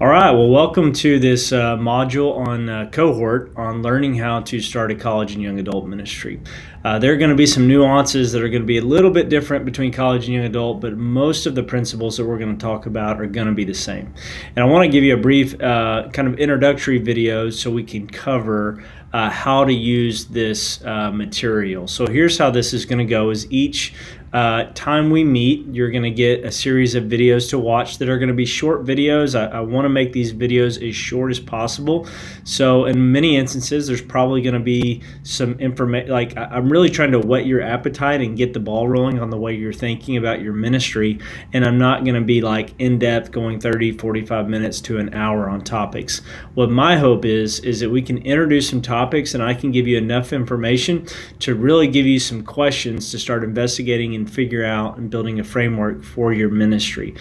All right, well, welcome to this module on Cohort on learning how to start a college and young adult ministry. There are going to be some nuances that are going to be a little bit different between college and young adult, but most of the principles that we're going to talk about are going to be the same. And I want to give you a brief kind of introductory video so we can cover how to use this material. So here's how this is going to go: is each time we meet, you're going to get a series of videos to watch that are going to be short videos. I want to make these videos as short as possible. So in many instances, there's probably going to be some information. Like, I'm really trying to whet your appetite and get the ball rolling on the way you're thinking about your ministry. And I'm not going to be like in depth going 30, 45 minutes to an hour on topics. What my hope is that we can introduce some topics and I can give you enough information to really give you some questions to start investigating and figure out and building a framework for your ministry.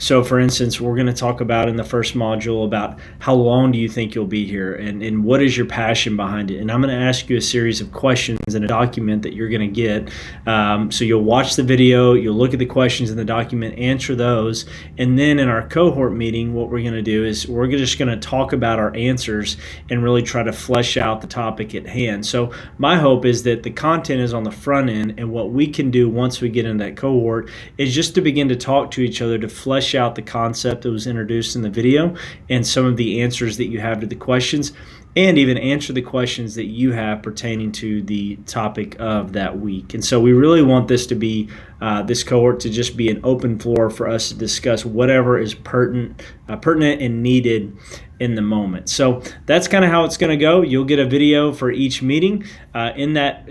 So for instance, we're going to talk about in the first module about how long do you think you'll be here and what is your passion behind it. And I'm going to ask you a series of questions in a document that you're going to get. So you'll watch the video, you'll look at the questions in the document, answer those. And then in our cohort meeting, what we're going to do is we're just going to talk about our answers and really try to flesh out the topic at hand. So my hope is that the content is on the front end, and what we can do once we get into that cohort is just to begin to talk to each other to flesh out the concept that was introduced in the video and some of the answers that you have to the questions, and even answer the questions that you have pertaining to the topic of that week. And so we really want this to be this cohort to just be an open floor for us to discuss whatever is pertinent and needed in the moment. So that's kind of how it's going to go. You'll get a video for each meeting. In that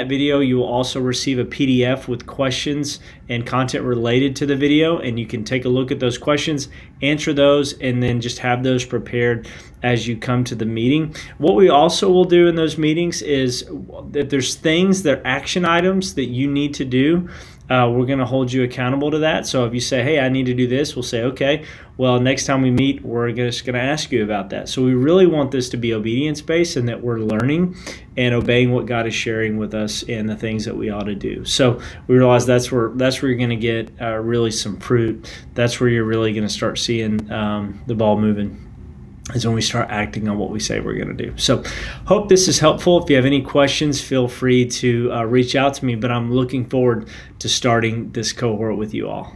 video, you will also receive a PDF with questions and content related to the video, and you can take a look at those questions, answer those, and then just have those prepared as you come to the meeting. What we also will do in those meetings is if there's things that are action items that you need to do, we're going to hold you accountable to that. So if you say, hey, I need to do this, we'll say, okay, well, next time we meet, we're just going to ask you about that. So we really want this to be obedience-based and that we're learning and obeying what God is sharing with us and the things that we ought to do. So we realize that's where you're going to get really some fruit. That's where you're really going to start seeing the ball moving, is when we start acting on what we say we're going to do. So hope this is helpful. If you have any questions, feel free to reach out to me, but I'm looking forward to starting this cohort with you all.